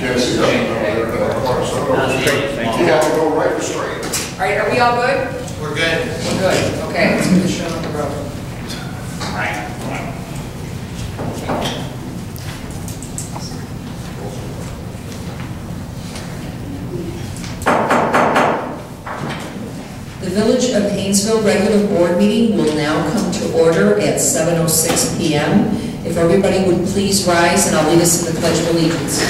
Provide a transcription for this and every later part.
Can't see that. You have to go right or straight. All right, are we all good? We're good. We're good. Okay, let's get the show on the road. The Village of Hainesville regular board meeting will now come to order at 7:06 p.m. If everybody would please rise, and I'll lead us in the Pledge of Allegiance.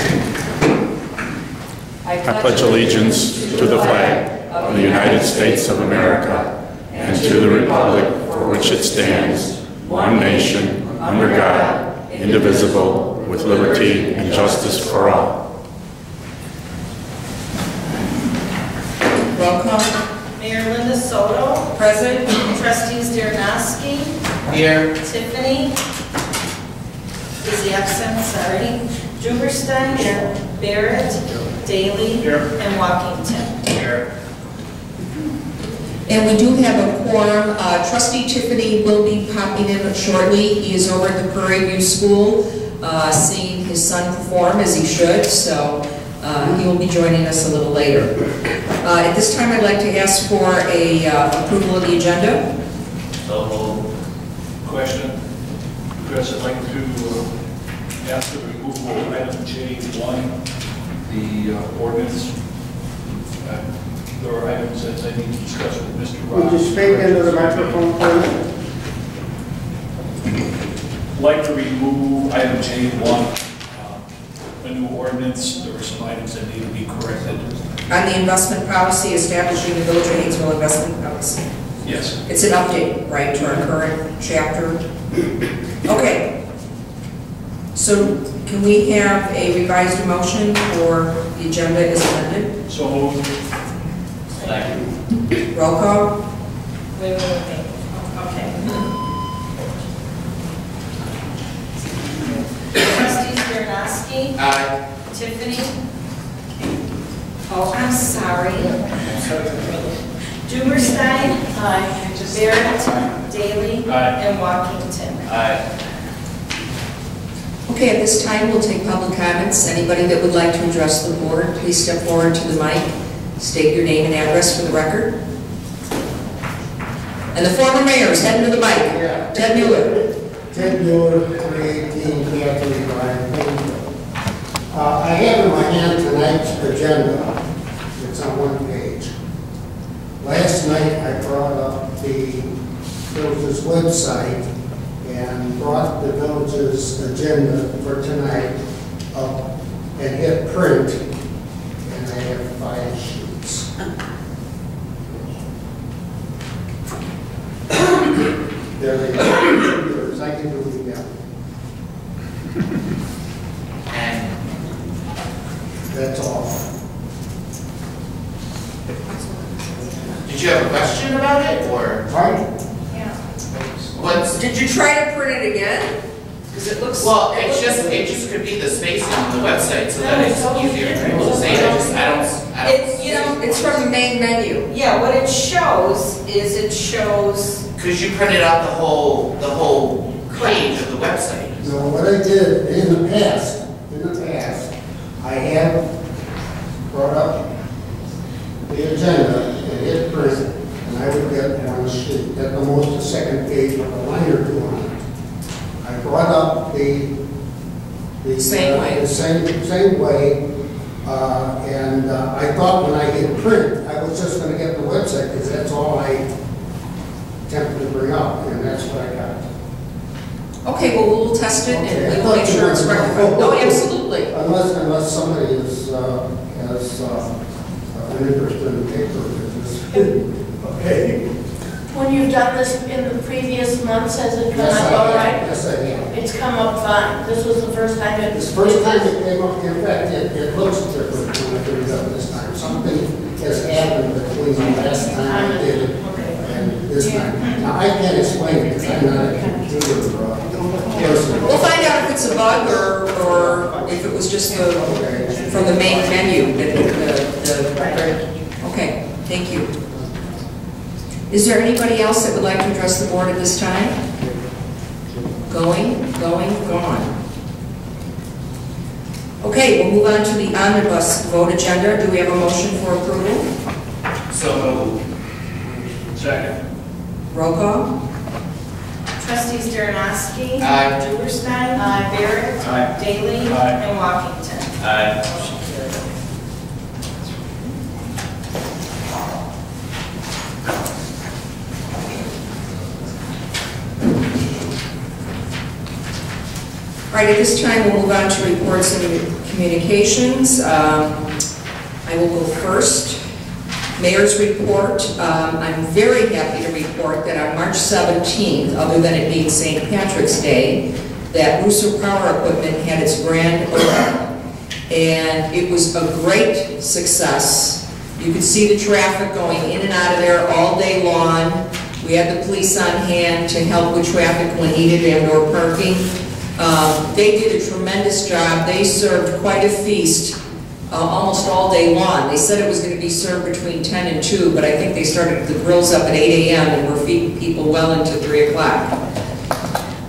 I pledge allegiance to the flag of the United States of America and to the republic for which it stands, one nation, under God, indivisible, with liberty and justice for all. Welcome. Mayor Linda Soto. Present. Trustees Darnowski. Here. Tiffany. Is absent, sorry. Juberstein. Here. Barrett. Daly. Here. And Walkington. Here. And we do have a quorum. Trustee Tiffany will be popping in shortly. He is over at the Prairie View School seeing his son perform as he should, so he will be joining us a little later. At this time, I'd like to ask for a approval of the agenda. So, question. Chris, I'd like to ask the removal of item J1, the ordinance. There are items that I need to discuss with Mr. Ross. Would you speak into the microphone, please? I'd like to remove item J1, a new ordinance. There were some items that need to be corrected. On the investment policy, establishing the Village of Hainesville investment policy. Yes. It's an update, right, to our current chapter? Okay. So can we have a revised motion for the agenda as amended? So moved. Roll call. Wait. Okay. Trustees Darnowski. Aye. Tiffany. Oh, I'm sorry. Juberstein. Aye. Barrett. Daly. Aye. And Walkington. Aye. Okay, at this time, we'll take public comments. Anybody that would like to address the board, please step forward to the mic. State your name and address for the record. And the former mayor's heading to the mic. Yeah. Ted Mueller. Ted Mueller, 318 Kathleen Drive, Hainesville. I have in my hand tonight's agenda. It's on one page. Last night I brought up the village's website and brought the village's agenda for tonight up and hit print, and I have 5 sheets. There they go. I can do it again. And That's all. did you have a question about it, or Right? what's? Did you try to print it again? Because it looks... Well, it just could be the spacing on the website so that it's easier for people to say. I don't. It's, you know, It's from the main menu. yeah, what it shows is Because you printed out the whole page of the website. No, what I did in the past, I have brought up the agenda and hit print, and I would get one sheet, at the most a second page with a line or two on it. I brought up the Same way. The same way, and I thought when I hit print, I was just going to get the website, because that's all I attempted to bring up, and that's what I got. Okay, well, we'll test it Okay, and we'll make sure it's rectified. No, absolutely. Unless somebody has an interest in the paper business. Okay. When you've done this in the previous months, has it come Yes, up I all have. right? Yes, I have. It's come up fine. This was the first time it... It's the first time it came up. In fact, it looks different when I figured it out this time. Something has happened between the last time I did it and this time. Now, I can't explain it because I'm not a computer person. We'll find out if it's a bug or if it was just from the main menu. Okay, thank you. Is there anybody else that would like to address the board at this time? Going, gone. Okay, we'll move on to the omnibus vote agenda. Do we have a motion for approval? So moved. Second. Roll call. Trustees Darrenowski. Aye. Julerstein. Barrett. Aye. Daly. Aye. And Walkington. Aye. Motion carried. All right, at this time, we'll move on to reports and communications. I will go first. Mayor's report. I'm very happy to report that on March 17th, other than it being St. Patrick's Day, that Rooster Power Equipment had its grand opening. And it was a great success. You could see the traffic going in and out of there all day long. We had the police on hand to help with traffic when needed and/or parking. They did a tremendous job. They served quite a feast almost all day long. They said it was going to be served between 10 and 2, but I think they started the grills up at 8 a.m. and were feeding people well into 3 o'clock.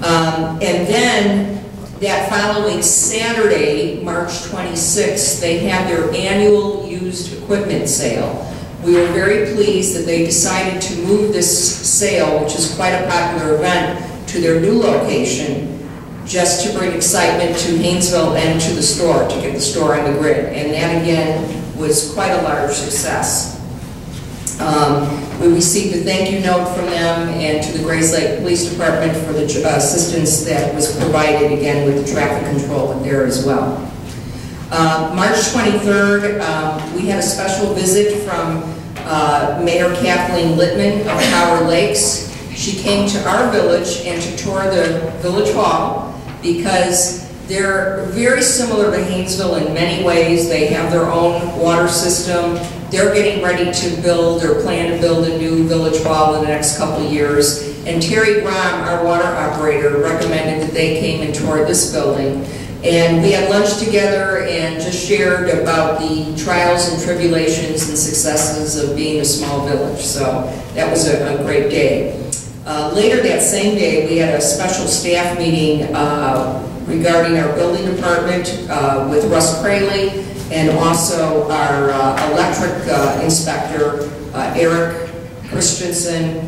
And then that following Saturday, March 26th, they had their annual used equipment sale. We were very pleased that they decided to move this sale, which is quite a popular event, to their new location, just to bring excitement to Hainesville and to the store, to get the store on the grid. And that, again, was quite a large success. We received a thank you note from them and to the Grays Lake Police Department for the assistance that was provided, again, with the traffic control there as well. March 23rd, we had a special visit from Mayor Kathleen Littman of Tower Lakes. She came to our village and to tour the village hall, because they're very similar to Hainesville in many ways. They have their own water system. They're getting ready to build or plan to build a new village hall in the next couple of years. And Terry Grom, our water operator, recommended that they came and toured this building. And we had lunch together and just shared about the trials and tribulations and successes of being a small village. So that was a great day. Later that same day, we had a special staff meeting regarding our building department with Russ Crayley and also our electric inspector, Eric Christensen.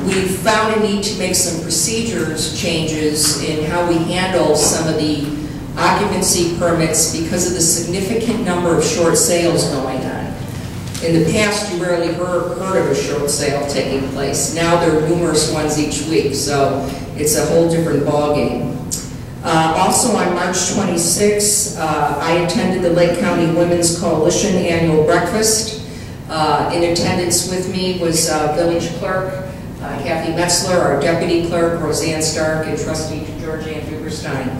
We found a need to make some procedures changes in how we handle some of the occupancy permits because of the significant number of short sales going on. In the past, you rarely heard of a short sale taking place. Now there are numerous ones each week, so it's a whole different ballgame. Also on March 26th, I attended the Lake County Women's Coalition annual breakfast. In attendance with me was Village Clerk Kathy Metzler, our Deputy Clerk Roseanne Stark, and Trustee Georgianne Duberstein.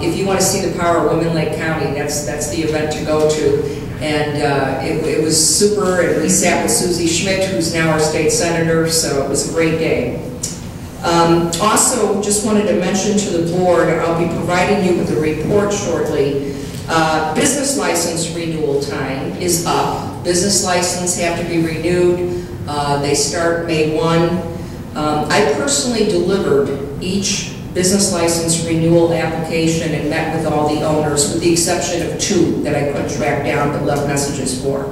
If you want to see the power of women Lake County, that's the event to go to. And it was super, and we sat with Susie Schmidt, who's now our state senator, so it was a great day. Also, just wanted to mention to the board, I'll be providing you with a report shortly. Business license renewal time is up. Business licenses have to be renewed. They start May 1. I personally delivered each business license renewal application and met with all the owners, with the exception of 2 that I couldn't track down but left messages for.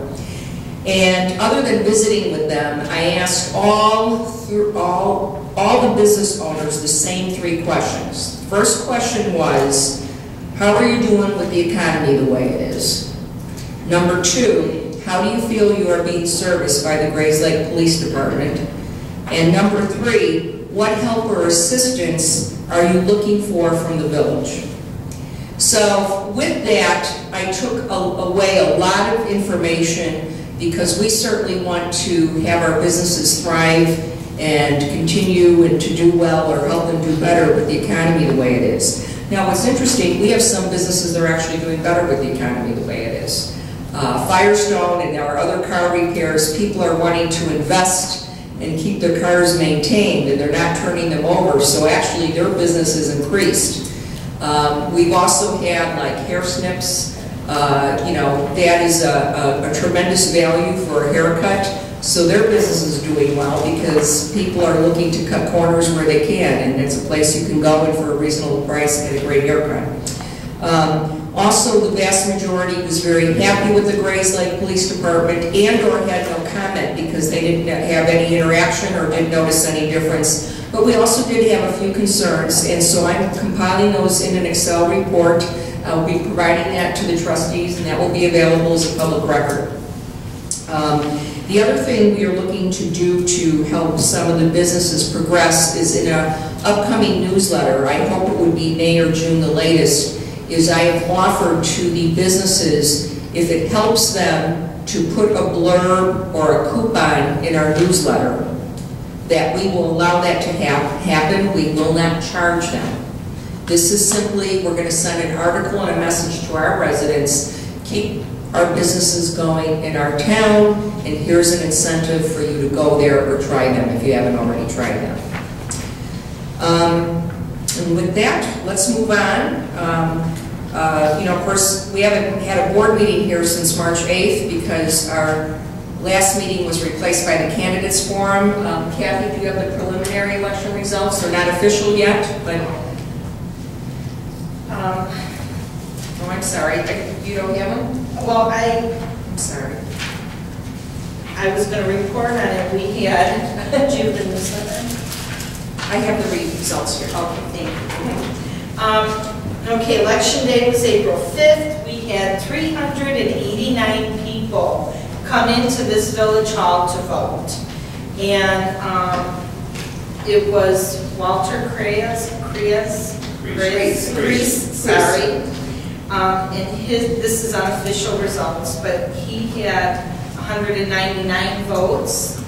And other than visiting with them, I asked all the business owners the same 3 questions. First question was, how are you doing with the economy the way it is? Number 2, how do you feel you are being serviced by the Grays Lake Police Department? And number 3, what help or assistance are you looking for from the village? So with that, I took away a lot of information, because we certainly want to have our businesses thrive and continue and to do well or help them do better with the economy the way it is. Now what's interesting, we have some businesses that are actually doing better with the economy the way it is. Firestone and our other car repairs, people are wanting to invest and keep their cars maintained, and they're not turning them over, so actually their business has increased. We've also had like hair snips. That is a tremendous value for a haircut, so their business is doing well because people are looking to cut corners where they can, and it's a place you can go in for a reasonable price and get a great haircut. Also, the vast majority was very happy with the Grays Lake Police Department and/or had no comment because they didn't have any interaction or didn't notice any difference. But we also did have a few concerns, and so I'm compiling those in an Excel report. I'll be providing that to the trustees, and that will be available as a public record. The other thing we are looking to do to help some of the businesses progress is in an upcoming newsletter. I hope it would be May or June the latest, is I have offered to the businesses, if it helps them to put a blurb or a coupon in our newsletter, that we will allow that to happen. We will not charge them. This is simply, we're going to send an article and a message to our residents, keep our businesses going in our town, and here's an incentive for you to go there or try them if you haven't already tried them. And with that, let's move on. You know, of course, we haven't had a board meeting here since March 8th because our last meeting was replaced by the Candidates Forum. Kathy, do you have the preliminary election results? They're not official yet, but... oh, I'm sorry. You don't have them? Well, I'm sorry. I was going to report on it. We had June in the Senate. I have the results here. Okay, thank you. Okay, election day was April 5th. We had 389 people come into this village hall to vote. And it was Walter Crease, sorry. And this is unofficial results, but he had 199 votes.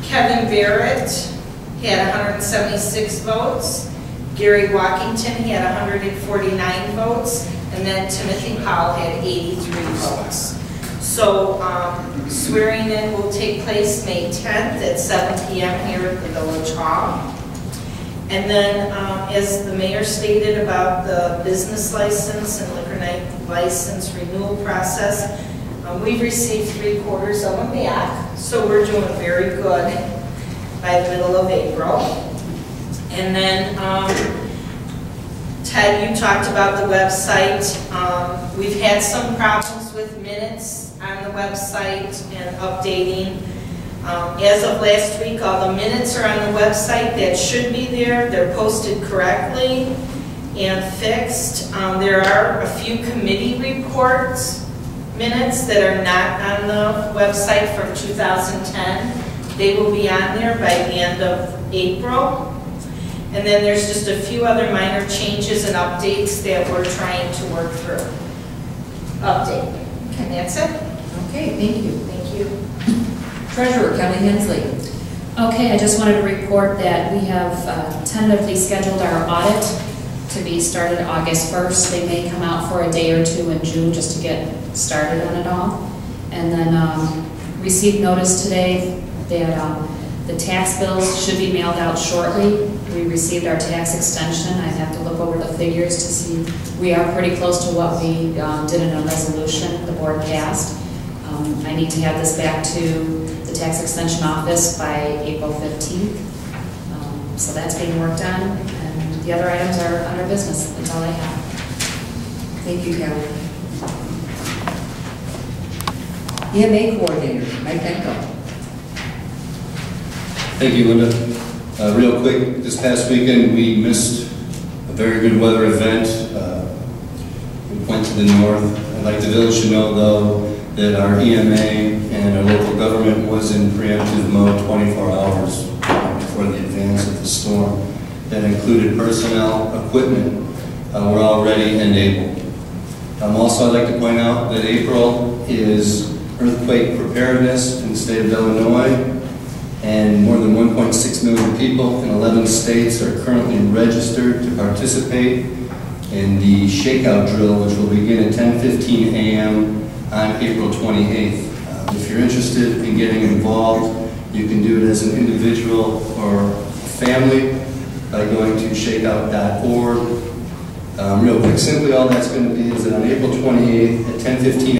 Kevin Barrett had 176 votes. Gary Walkington had 149 votes. And then Timothy Powell had 83 votes. So swearing in will take place May 10th at 7 p.m. here at the Village Hall. And then, as the mayor stated about the business license and liquor license renewal process, we've received 3/4 of them back, so we're doing very good by the middle of April. And then, Ted, you talked about the website. We've had some problems with minutes on the website and updating. As of last week, all the minutes are on the website. That should be there. They're posted correctly and fixed. There are a few committee reports minutes that are not on the website from 2010. They will be on there by the end of April. And then there's just a few other minor changes and updates that we're trying to work through. Update. And that's it. Okay, thank you. Thank you. Treasurer Kelly Hensley. Okay, I just wanted to report that we have tentatively scheduled our audit to be started August 1st. They may come out for a day or two in June just to get started on it all. And then received notice today that the tax bills should be mailed out shortly. We received our tax extension. I have to look over the figures to see. We are pretty close to what we did in a resolution the board passed. I need to have this back to the tax extension office by April 15th. So that's being worked on, and the other items are under business. That's all I have. Thank you, Kelly. EMA Coordinator, Mike Benko. Thank you, Linda. Real quick, this past weekend we missed a very good weather event. We went to the north. I'd like the village to know, though, that our EMA and our local government was in preemptive mode 24 hours before the advance of the storm. That included personnel, equipment. We're all ready and able. Also, I'd like to point out that April is earthquake preparedness in the state of Illinois, and more than 1.6 million people in 11 states are currently registered to participate in the shakeout drill, which will begin at 10:15 a.m. on April 28th. If you're interested in getting involved, you can do it as an individual or family by going to shakeout.org. Real quick, simply all that's going to be is that on April 28th at 10:15